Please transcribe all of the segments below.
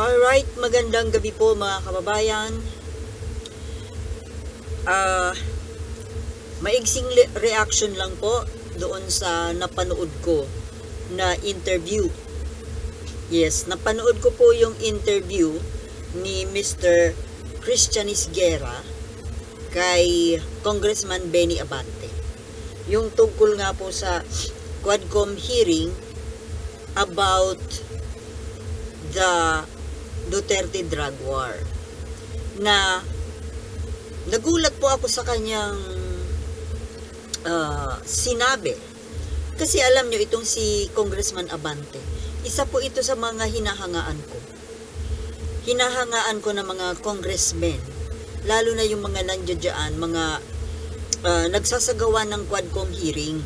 Alright, magandang gabi po mga kababayan. Maigsing reaction lang po doon sa napanood ko na interview. Yes, napanood ko po yung interview ni Mr. Christian Isguera kay Congressman Benny Abante. Yung tungkol nga po sa Quadcom hearing about the Duterte drug war, na nagulat po ako sa kanyang sinabi. Kasi alam nyo, itong si Congressman Abante, isa po ito sa mga hinahangaan ko ng mga congressmen, lalo na yung mga nandiyan, mga nagsasagawa ng Quadcom hearing.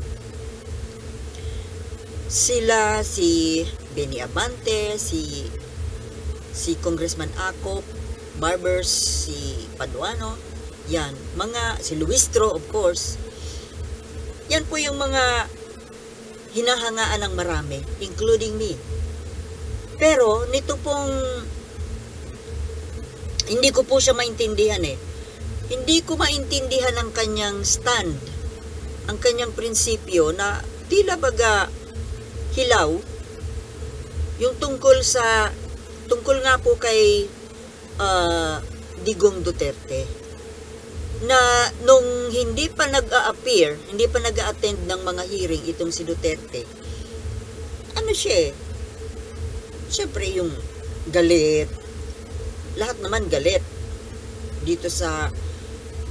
Sila si Benny Abante, si Congressman Acop, Barbers, si Paduano, yan, si Luistro, of course. Yan po yung mga hinahangaan ng marami, including me. Pero, nito pong, hindi ko po siya maintindihan Hindi ko maintindihan ang kanyang stand, ang kanyang prinsipyo na tila baga hilaw, yung tungkol nga po kay Digong Duterte, na nung hindi pa nag-a-appear, hindi pa nag-a-attend ng mga hearing itong si Duterte, ano siya siyempre yung galit, lahat naman galit dito sa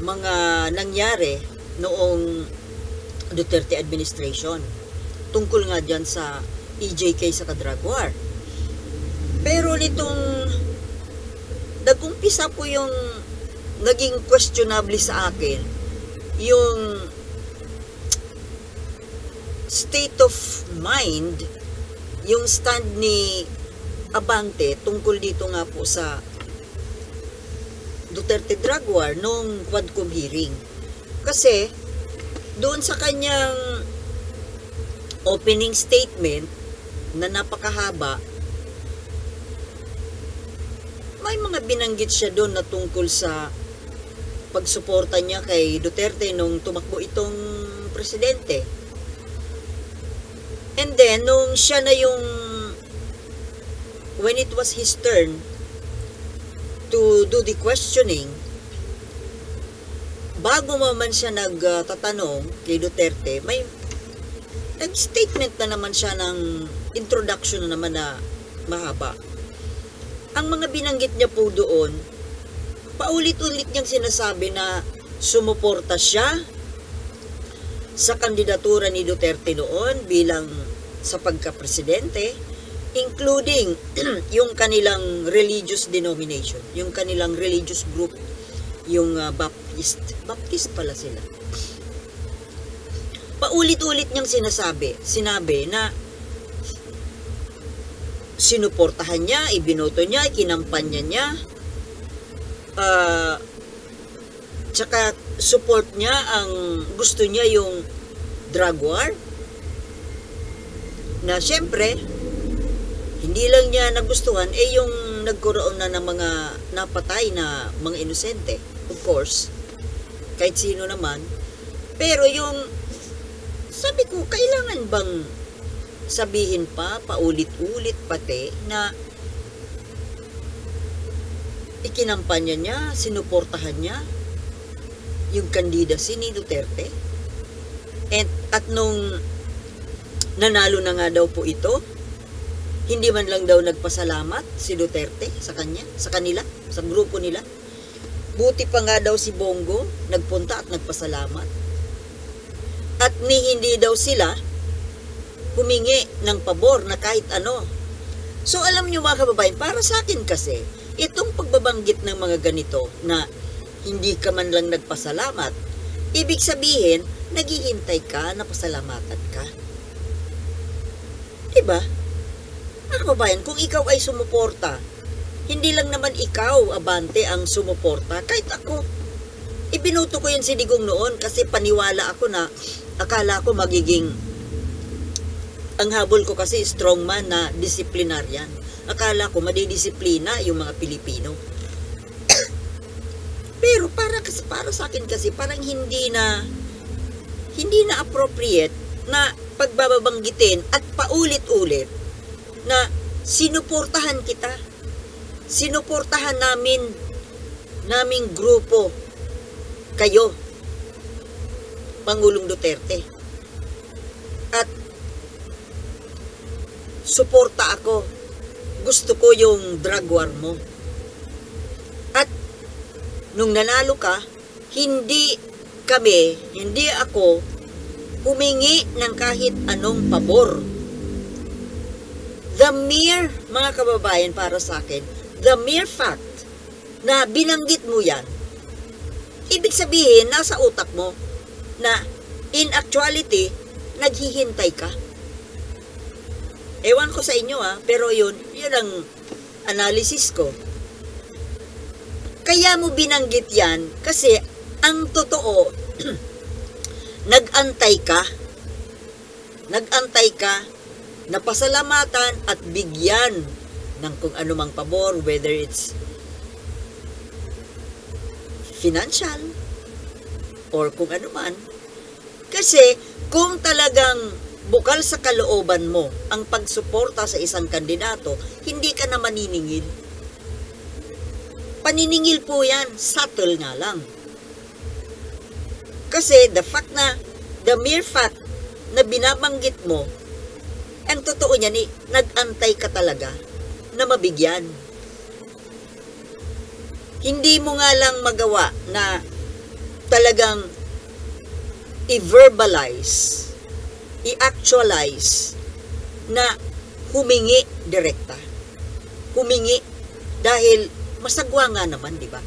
mga nangyari noong Duterte administration, tungkol nga dyan sa EJK sa drug war. Pero nitong nag-umpisa po yung naging questionable sa akin, yung state of mind, yung stand ni Abante tungkol dito nga po sa Duterte drug war nung Quadcom hearing. Kasi doon sa kanyang opening statement na napakahaba, may mga binanggit siya doon na tungkol sa pagsuporta niya kay Duterte nung tumakbo itong presidente. And then, nung siya na when it was his turn to do the questioning, bago man siya nagtatanong kay Duterte, may nag-statement na naman siya ng introduction na naman na mahaba. Ang mga binanggit niya po doon, paulit-ulit niyang sinasabi na sumuporta siya sa kandidatura ni Duterte noon bilang sa pagka-presidente, including yung kanilang religious denomination, yung kanilang religious group, yung Baptist pala sila. Paulit-ulit niyang sinabi na sinuportahan niya, ibinoto niya, kinampanya niya, tsaka support niya, ang gusto niya yung drug war, na syempre hindi lang niya nagustuhan yung nagkaroon na ng mga napatay na mga inosente, of course, kahit sino naman. Pero yung sabi ko, kailangan bang sabihin pa, paulit-ulit pati, na ikinampanya niya, sinuportahan niya yung candidacy ni Duterte? At nung nanalo na nga daw po ito, hindi man lang daw nagpasalamat si Duterte sa kanila, sa grupo nila. Buti pa nga daw si Bongo nagpunta at nagpasalamat. At hindi daw sila humingi ng pabor na kahit ano. So alam nyo mga kababayan, para sa akin kasi, itong pagbabanggit ng mga ganito na hindi ka man lang nagpasalamat, ibig sabihin, naghihintay ka na pasalamatan ka. Diba? Mga kababayan, kung ikaw ay sumuporta, hindi lang naman ikaw, Abante, ang sumuporta. Kahit ako, ibinoto ko yun si Digong noon kasi paniwala ako na akala ko magiging ang habol ko kasi strongman na disciplinarian. Akala ko madidisiplina yung mga Pilipino. Pero para sa akin kasi parang hindi na appropriate na pagbabanggitin at paulit-ulit na sinuportahan kita. Sinuportahan naming grupo kayo, Pangulong Duterte. At suporta ako. Gusto ko yung drug war mo. At nung nanalo ka, hindi ako humingi ng kahit anong pabor. Mga kababayan, para sa akin, the mere fact na binanggit mo yan, ibig sabihin, nasa utak mo na in actuality, naghihintay ka. Ewan ko sa inyo pero yun ang analysis ko. Kaya mo binanggit yan kasi ang totoo, nag-antay ka na pasalamatan at bigyan ng kung anumang pabor, whether it's financial or kung anuman. Kasi kung talagang bukal sa kalooban mo ang pagsuporta sa isang kandidato, hindi ka na maniningil. Paniningil po yan, subtle nga lang. Kasi the mere fact na binabanggit mo, ang totoo niyan nag-antay ka talaga na mabigyan. Hindi mo nga lang magawa na talagang i-verbalize, i-actualize na humingi direkta. Humingi dahil masagwa nga naman, di ba?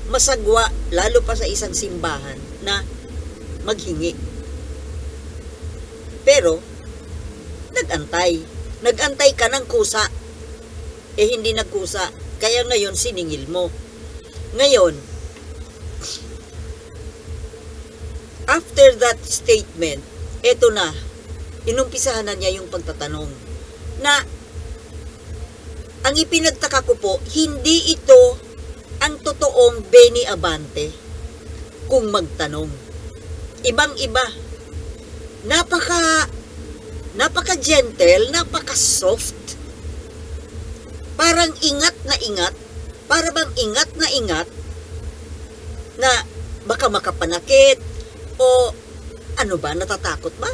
Masagwa, lalo pa sa isang simbahan na maghingi. Pero, nag-antay. Nag-antay ka ng kusa. Hindi nagkusa. Kaya ngayon, siningil mo. Ngayon, after that statement, eto na, inumpisahan na niya yung pagtatanong na ang ipinagtaka ko po, hindi ito ang totoong Benny Abante kung magtanong. Ibang-iba. Napaka-gentle, napaka-soft. Parang ingat na ingat, para bang ingat na baka makapanakit o ano ba, natatakot ba?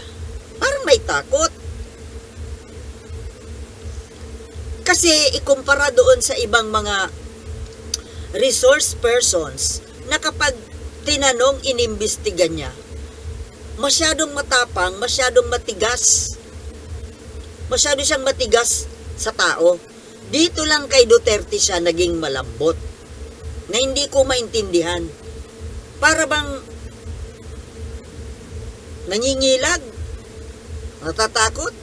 Parang may takot. Kasi ikumpara doon sa ibang mga resource persons na kapag tinanong, inimbestigan niya, masyadong matapang, masyadong matigas. Masyado siyang matigas sa tao. Dito lang kay Duterte siya naging malambot. Na hindi ko maintindihan. Para bang nangingilag? Natatakot?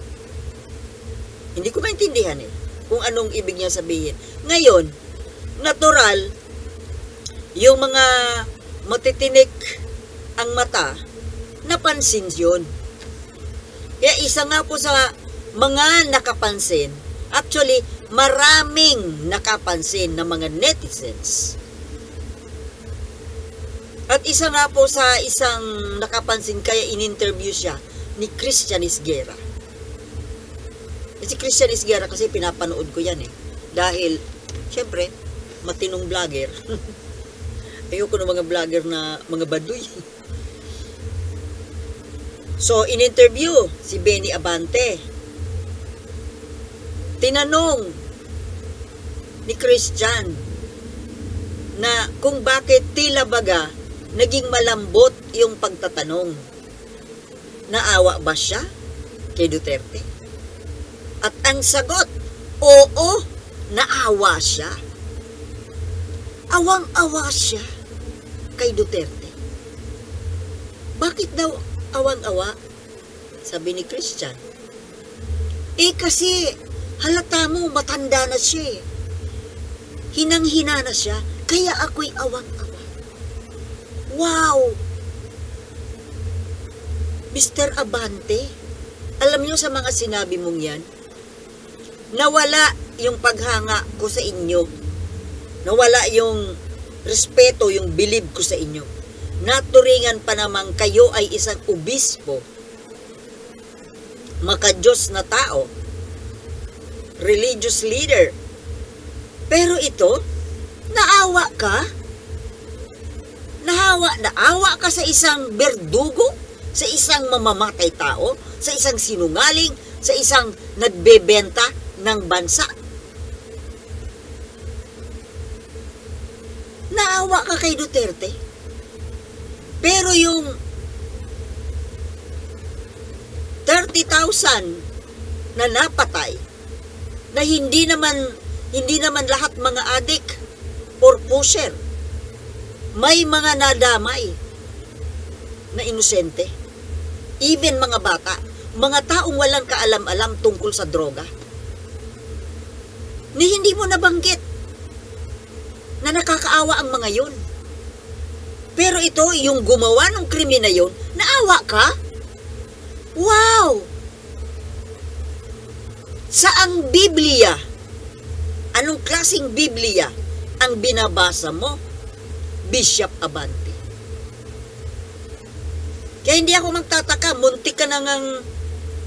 Hindi ko maintindihan kung anong ibig niya sabihin. Ngayon, natural, yung mga matitinik ang mata, napansin yun. Kaya isa nga po sa mga nakapansin, actually, maraming nakapansin na mga netizens. At isa nga po sa isang nakapansin, kaya in-interview siya ni Christian Esguerra. Si Christian Esguerra kasi pinapanood ko yan Dahil, syempre, matinong vlogger. Ayoko ng mga vlogger na mga baduy. So, in-interview si Benny Abante. Tinanong ni Christian na kung bakit tila baga naging malambot yung pagtatanong. Naawa ba siya kay Duterte? At ang sagot, oo, naawa siya. Awang-awa siya kay Duterte. Bakit daw awang-awa? Sabi ni Christian. Kasi halata mo, matanda na siya. Hinang-hina na siya, kaya ako'y awang-awa. Wow! Mr. Abante, alam niyo sa mga sinabi mong yan, nawala yung paghanga ko sa inyo. Nawala yung respeto, yung believe ko sa inyo. Naturingan pa namang kayo ay isang obispo, makadiyos na tao, religious leader. Pero ito, naawa ka? Naawa ka sa isang berdugo, sa isang mamamatay tao, sa isang sinungaling, sa isang nagbebenta ng bansa. Naawa ka kay Duterte. Pero yung 30,000 na napatay, na hindi naman lahat mga adik or pusher, may mga nadamay na inosente, even mga bata, mga taong walang kaalam-alam tungkol sa droga, ni hindi mo nabanggit na nakakaawa ang mga yun. Pero ito, yung gumawa ng krimen na yun, naawa ka? Wow! Saang Biblia? Anong klaseng Biblia ang binabasa mo, Bishop Abante? Kaya hindi ako magtataka, muntik ka nang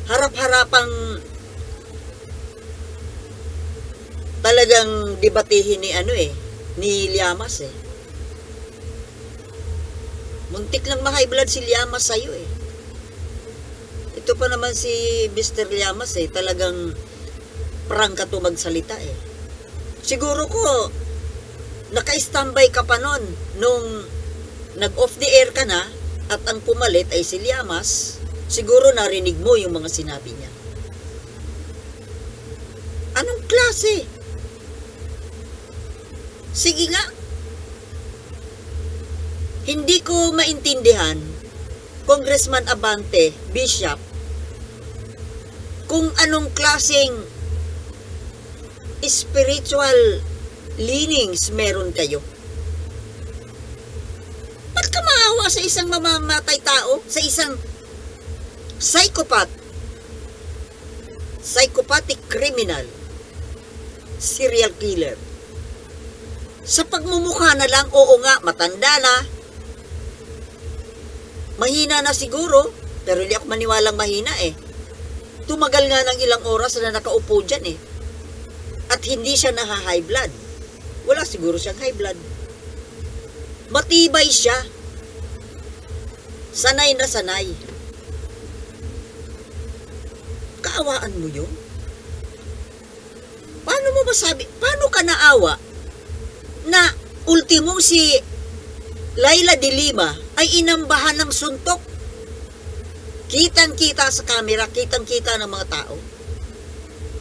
harap-harapang talagang debatihin ni Llamas Muntik lang ma-high blood si Llamas sa'yo Ito pa naman si Mr. Llamas talagang prangka to magsalita Siguro ko, naka-standby ka pa nun nung nag-off the air ka na at ang pumalit ay si Llamas. Siguro narinig mo yung mga sinabi niya. Anong klase? Sige nga. Hindi ko maintindihan, Congressman Abante, Bishop, kung anong klaseng spiritual leanings meron kayo. Ba't ka maawa sa isang mamamatay tao? Sa isang psychopathic criminal, serial killer. Sa pagmumukha na lang, oo nga, matanda na, mahina na siguro, pero hindi ako maniwalang mahina Tumagal nga ng ilang oras na nakaupo dyan At hindi siya naha-high blood. Wala siguro siyang high blood. Matibay siya. Sanay na sanay. Kaawaan mo yun? Paano mo masabi? Paano ka naawa na ultimo si Laila de Lima ay inambahan ng suntok? Kitang-kita sa camera, kitang-kita ng mga tao.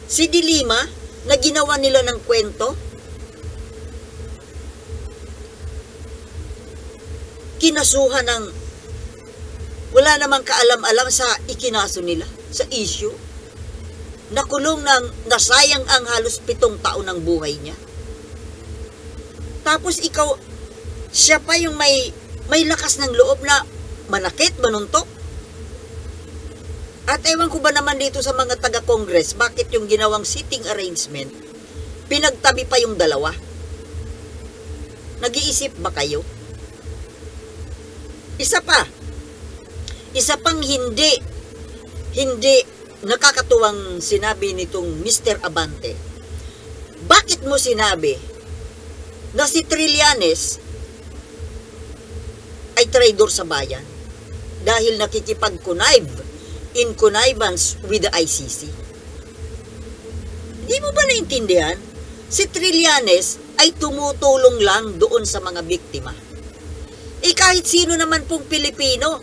Si de Lima, na ginawa nila ng kwento, kinasuhan ng wala namang kaalam-alam sa ikinaso nila, sa issue. Nakulong ng nasayang ang halos 7 taon ng buhay niya. Tapos ikaw, siya pa yung may lakas ng loob na manakit, manuntok. At ewan ko ba naman dito sa mga taga-Congress, bakit yung ginawang sitting arrangement, pinagtabi pa yung dalawa? Nag-iisip ba kayo? Isa pang hindi nakakatuwang sinabi nitong Mr. Abante. Bakit mo sinabi na si Trillanes ay traidor sa bayan dahil nakikipag-connive in connivance with the ICC? Di mo ba naintindihan? Si Trillanes ay tumutulong lang doon sa mga biktima. Kahit sino naman pong Pilipino,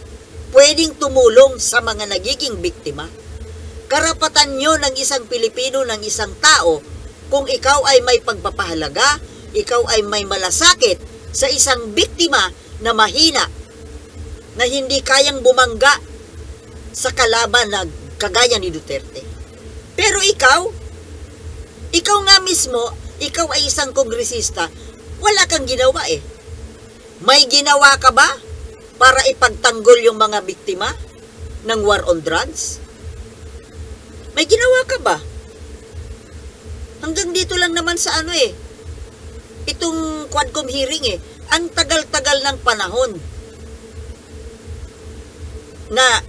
pwedeng tumulong sa mga nagiging biktima. Karapatan nyo ng isang Pilipino, ng isang tao, kung ikaw ay may pagpapahalaga, ikaw ay may malasakit sa isang biktima na mahina, na hindi kayang bumangga sa kalaban na kagaya ni Duterte. Pero ikaw nga mismo, ikaw ay isang kongresista, wala kang ginawa May ginawa ka ba para ipagtanggol yung mga biktima ng war on drugs? May ginawa ka ba? Hanggang dito lang naman sa ano itong Quadcom hearing ang tagal-tagal ng panahon na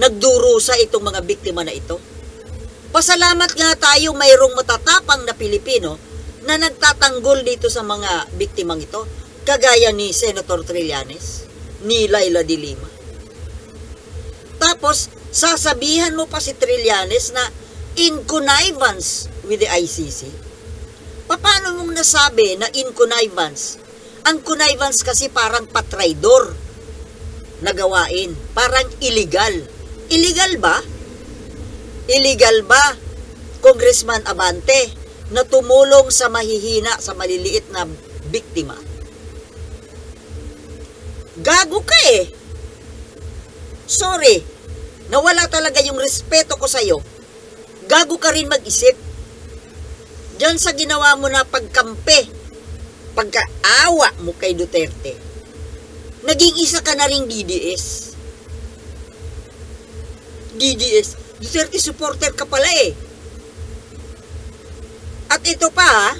nagdurusa itong mga biktima na ito. Pasalamat nga tayo mayroong matatapang na Pilipino na nagtatanggol dito sa mga biktimang ito, kagaya ni Senator Trillanes, ni Laila de Lima. Tapos, sasabihan mo pa si Trillanes na in connivance with the ICC. Paano mong nasabi na in connivance? Ang connivance kasi parang patraidor na gawain. Parang illegal. Illegal ba? Illegal ba, Congressman Abante, na tumulong sa mahihina, sa maliliit na biktima? Gago ka Sorry, nawala talaga yung respeto ko sa'yo. Gago ka rin mag-isip. Diyan sa ginawa mo na pagkampe, pagkaawa mo kay Duterte, naging isa ka na ring DDS. Duterte supporter ka pala At ito pa,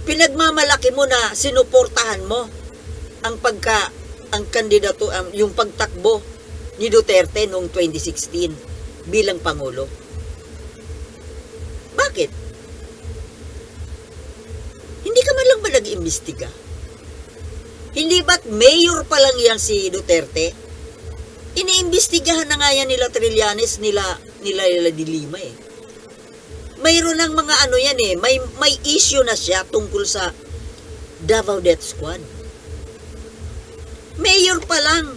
pinagmamalaki mo na sinuportahan mo ang kandidato, yung pagtakbo ni Duterte noong 2016 bilang Pangulo. Bakit? Hindi ka man lang ba nag-imbestiga? Hindi ba't mayor pa lang yan si Duterte? Iniimbestigahan na nga yan nila Trillanes, nila de Lima Mayroon ng mga ano yan may issue na siya tungkol sa Davao Death Squad. Mayor pa lang.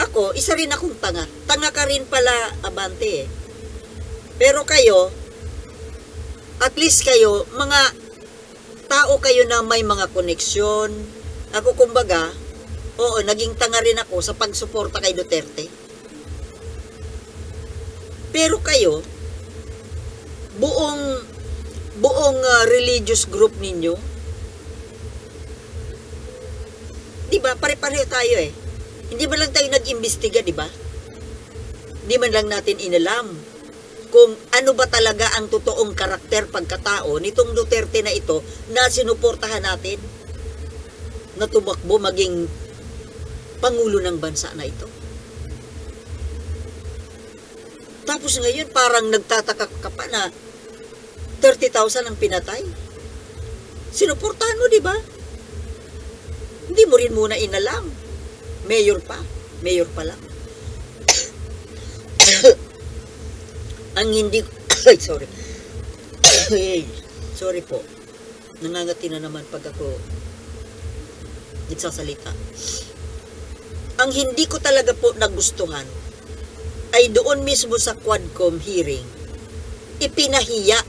Ako, isa rin akong tanga. Tanga ka rin pala, Abante Pero kayo, at least kayo, mga tao kayo na may mga koneksyon. Ako kumbaga, oo, naging tanga rin ako sa pagsuporta kay Duterte. Pero kayo, buong religious group ninyo, di ba, pare-pareho tayo Hindi man lang tayo nag-imbestiga, di ba? Hindi man lang natin inalam kung ano ba talaga ang totoong karakter pagkatao nitong Duterte na ito na sinuportahan natin na tumakbo maging Pangulo ng bansa na ito. Tapos ngayon parang nagtataka ka pa na 30,000 ang pinatay. Sinuportahan mo, di ba? Hindi mo rin muna inalam. Mayor pa lang. Ang hindi sorry. Sorry po. Nangangati na naman pag ako nagsasalita. Ang hindi ko talaga po nagustuhan ay doon mismo sa Quadcom hearing, ipinahiya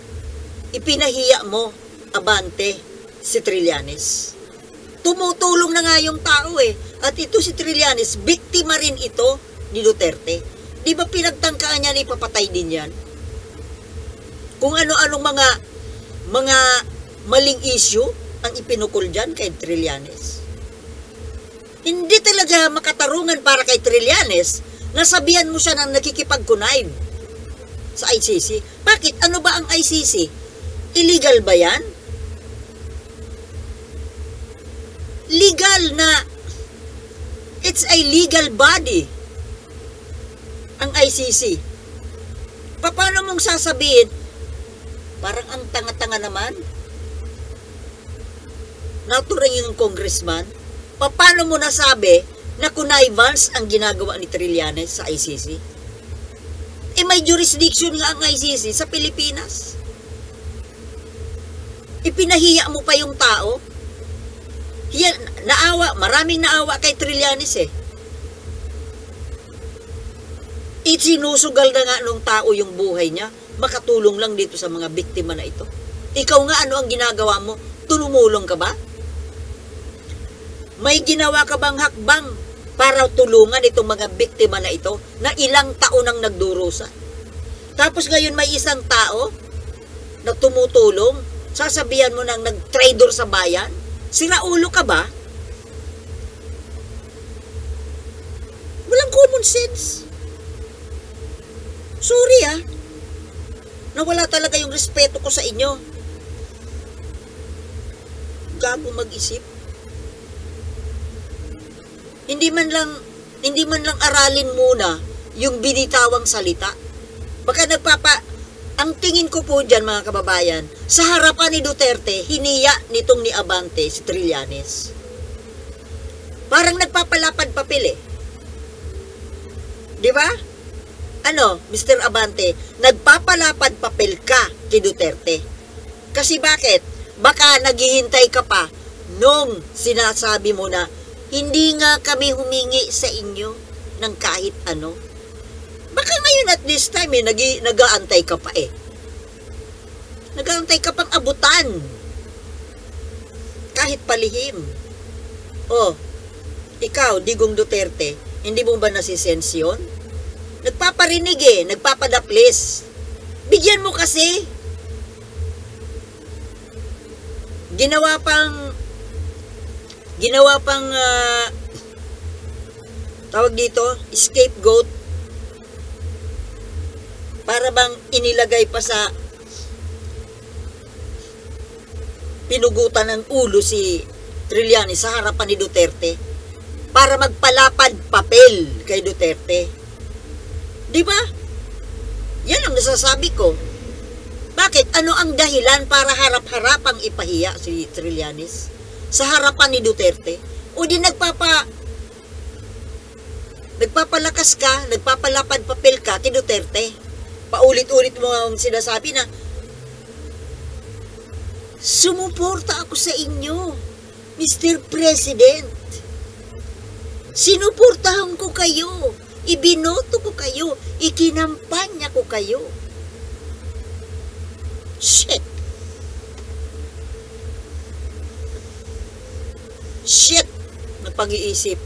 mo, Abante, si Trillanes. Tumutulong na nga yung tao At ito si Trillanes, biktima rin ito ni Duterte. Di ba pinagtangkaan niya na ipapatay din yan? Kung ano-anong mga maling issue ang ipinukol dyan kay Trillanes. Hindi talaga makatarungan para kay Trillanes na sabihan mo siya na nakikipag-connive sa ICC. Bakit? Ano ba ang ICC? Illegal ba yan? Legal na. It's a legal body. Ang ICC. Paano mong sasabihin? Parang ang tanga-tanga naman. Naturing yung congressman. Paano mo nasabi na connivance ang ginagawa ni Trillanes sa ICC? May jurisdiction nga ang ICC sa Pilipinas. Ipinahiya mo pa yung tao. Maraming naawa kay Trillanes Isinusugal na nga nung tao yung buhay niya, makatulong lang dito sa mga biktima na ito. Ikaw nga, ano ang ginagawa mo? Tumulong ka ba? May ginawa ka bang hakbang para tulungan itong mga biktima na ito na ilang taon nang nagdurusa? Tapos ngayon may isang tao na tumutulong, sasabihan mo nang nag-traidor sa bayan? Sira ulo ka ba? Walang Nonsense. Sorry nawala talaga yung respeto ko sa inyo. Gago mag-isip. Hindi man lang aralin muna yung binitawang salita. Baka ang tingin ko po dyan, mga kababayan, sa harapan ni Duterte, hiniya nitong ni Abante si Trillanes. Parang nagpapalapad papel Di ba? Mr. Abante, nagpapalapad papel ka kay Duterte. Kasi bakit? Baka naghihintay ka pa nung sinasabi mo na hindi nga kami humingi sa inyo ng kahit ano. Baka ngayon at this time nag-aantay ka pa Nag-aantay ka pang abutan. Kahit palihim. Ikaw, Digong Duterte, hindi mo ba nasisense yun? Nagpaparinig nagpapadaplis. Bigyan mo kasi. Ginawa pang tawag dito, scapegoat. Para bang inilagay pa sa pinugutan ng ulo si Trillanes sa harapan ni Duterte para magpalapad papel kay Duterte. Di ba? Yan ang nasasabi ko. Bakit? Ano ang dahilan para harap-harapang ipahiya si Trillanes sa harapan ni Duterte? O di nagpapalakas ka, nagpapalapad papel ka kay Duterte. Paulit-ulit mo ang sinasabi na sumuporta ako sa inyo, Mr. President. Sinuportahan ko kayo. Ibinoto ko kayo. Ikinampanya ko kayo. Shit. Na pag-iisip.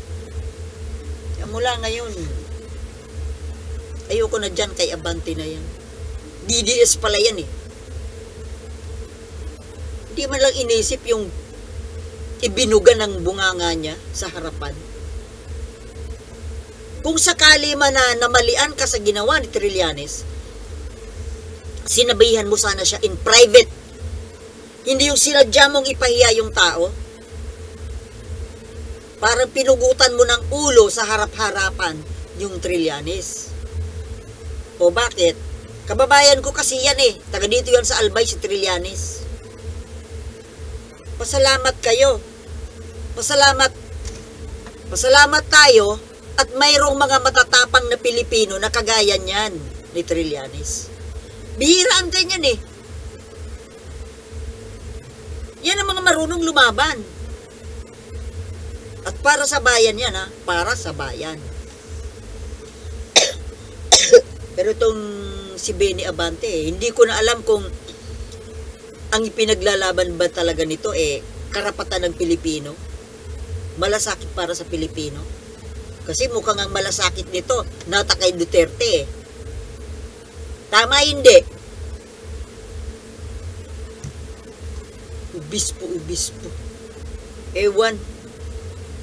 Kaya mula ngayon, ayoko na dyan kay Abante na yan. DDS pala yan Hindi man lang inisip yung ibinuga ng bunganga niya sa harapan. Kung sakali man na namalian ka sa ginawa ni Trillanes, sinabihan mo sana siya in private. Hindi yung sinadya mong ipahiya yung tao. Parang pinugutan mo ng ulo sa harap-harapan yung Trillanes. O bakit? Kababayan ko kasi yan Taga dito yan sa Albay si Trillanes. Pasalamat kayo. Pasalamat tayo at mayroong mga matatapang na Pilipino na kagaya niyan ni Trillanes. Bihira ang ganyan Yan ang mga marunong lumaban. At para sa bayan yan para sa bayan. Pero itong si Benny Abante hindi ko na alam kung ang ipinaglalaban ba talaga nito karapatan ng Pilipino. Malasakit para sa Pilipino. Kasi mukhang ang malasakit nito nata kay Duterte Tama hindi? Ubispo. Ewan.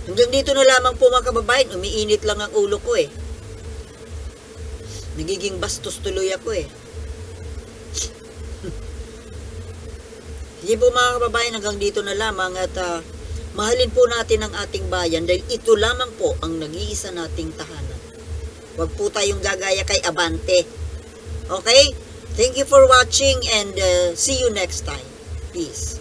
Hanggang dito na lamang po mga kababayan, umiinit lang ang ulo ko Nagiging bastos tuloy ako Sige po mga kababayan, hanggang dito na lamang at mahalin po natin ang ating bayan dahil ito lamang po ang nag-iisa nating tahanan. Huwag po tayong gagaya kay Abante. Okay? Thank you for watching and see you next time. Peace.